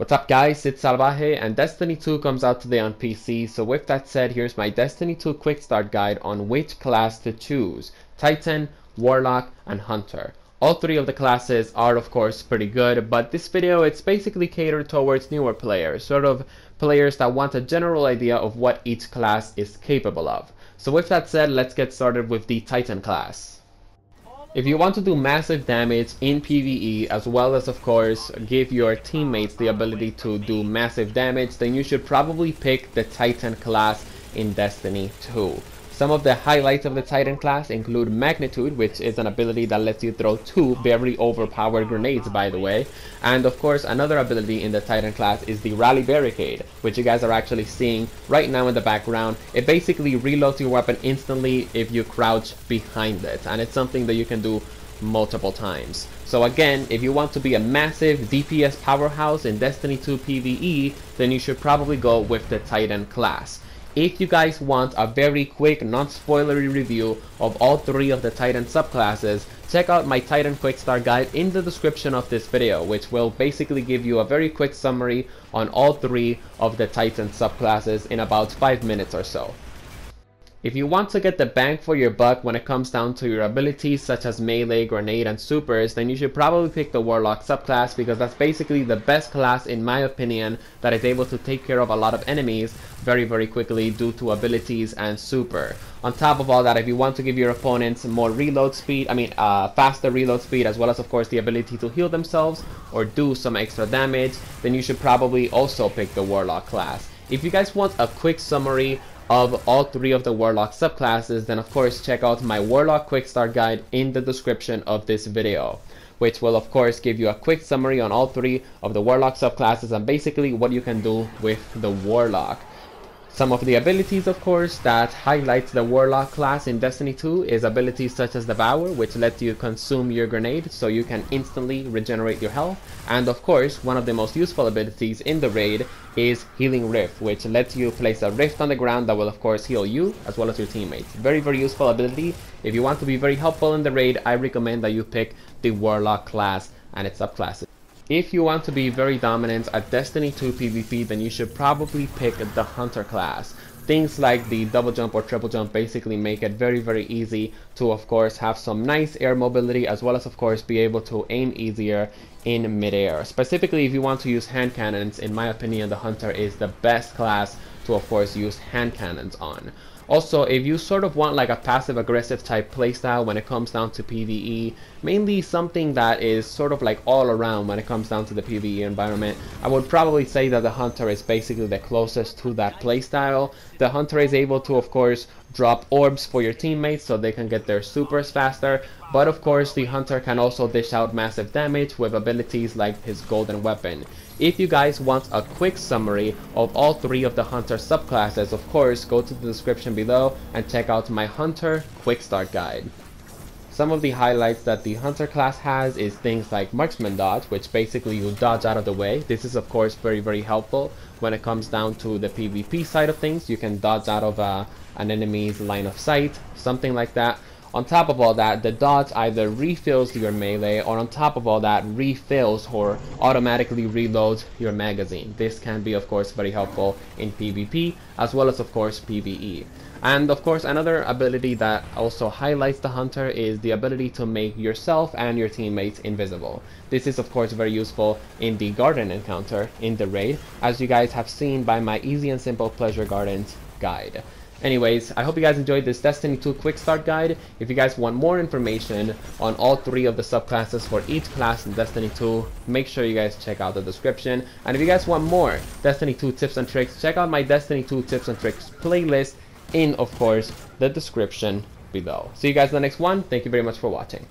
What's up guys, it's Salvajee and Destiny 2 comes out today on PC, so with that said, here's my Destiny 2 quick start guide on which class to choose: Titan, Warlock, and Hunter. All three of the classes are of course pretty good, but this video it's basically catered towards newer players, sort of players that want a general idea of what each class is capable of. So with that said, let's get started with the Titan class. If you want to do massive damage in PvE, as well as of course give your teammates the ability to do massive damage, then you should probably pick the Titan class in Destiny 2. Some of the highlights of the Titan class include Magnitude, which is an ability that lets you throw 2 very overpowered grenades, by the way. And of course another ability in the Titan class is the Rally Barricade, which you guys are actually seeing right now in the background. It basically reloads your weapon instantly if you crouch behind it, and it's something that you can do multiple times. So again, if you want to be a massive DPS powerhouse in Destiny 2 PvE, then you should probably go with the Titan class. If you guys want a very quick, non-spoilery review of all three of the Titan subclasses, check out my Titan Quick Start guide in the description of this video, which will basically give you a very quick summary on all three of the Titan subclasses in about 5 minutes or so. If you want to get the bang for your buck when it comes down to your abilities such as melee, grenade, and supers, then you should probably pick the Warlock subclass, because that's basically the best class in my opinion that is able to take care of a lot of enemies very quickly due to abilities and super. On top of all that, if you want to give your opponents more reload speed, faster reload speed, as well as of course the ability to heal themselves or do some extra damage, then you should probably also pick the Warlock class. If you guys want a quick summary of all three of the Warlock subclasses, then of course check out my Warlock Quick Start guide in the description of this video, which will of course give you a quick summary on all three of the Warlock subclasses and basically what you can do with the Warlock. Some of the abilities of course that highlights the Warlock class in Destiny 2 is abilities such as Devour, which lets you consume your grenade so you can instantly regenerate your health, and of course one of the most useful abilities in the raid is Healing Rift, which lets you place a rift on the ground that will of course heal you as well as your teammates. Very useful ability. If you want to be very helpful in the raid, I recommend that you pick the Warlock class and its subclasses. If you want to be very dominant at Destiny 2 PvP, then you should probably pick the Hunter class. Things like the double jump or triple jump basically make it very easy to of course have some nice air mobility, as well as of course be able to aim easier in midair. Specifically if you want to use hand cannons, in my opinion the Hunter is the best class to of course use hand cannons on. Also, if you sort of want like a passive aggressive type playstyle when it comes down to PvE, mainly something that is sort of like all around when it comes down to the PvE environment, I would probably say that the Hunter is basically the closest to that playstyle. The Hunter is able to of course drop orbs for your teammates so they can get their supers faster, but of course the Hunter can also dish out massive damage with abilities like his golden weapon. If you guys want a quick summary of all three of the Hunter subclasses, of course go to the description below and check out my Hunter Quick Start guide. Some of the highlights that the Hunter class has is things like Marksman Dodge, which basically you dodge out of the way. This is of course very helpful when it comes down to the PvP side of things. You can dodge out of an enemy's line of sight, something like that. On top of all that, the dodge either refills your melee, or on top of all that refills or automatically reloads your magazine. This can be of course very helpful in PvP as well as of course PvE. And of course another ability that also highlights the Hunter is the ability to make yourself and your teammates invisible. This is of course very useful in the garden encounter in the raid, as you guys have seen by my Easy and Simple Pleasure Gardens guide. Anyways, I hope you guys enjoyed this Destiny 2 Quick Start guide. If you guys want more information on all three of the subclasses for each class in Destiny 2, make sure you guys check out the description. And if you guys want more Destiny 2 tips and tricks, check out my Destiny 2 tips and tricks playlist in, of course, the description below. See you guys in the next one. Thank you very much for watching.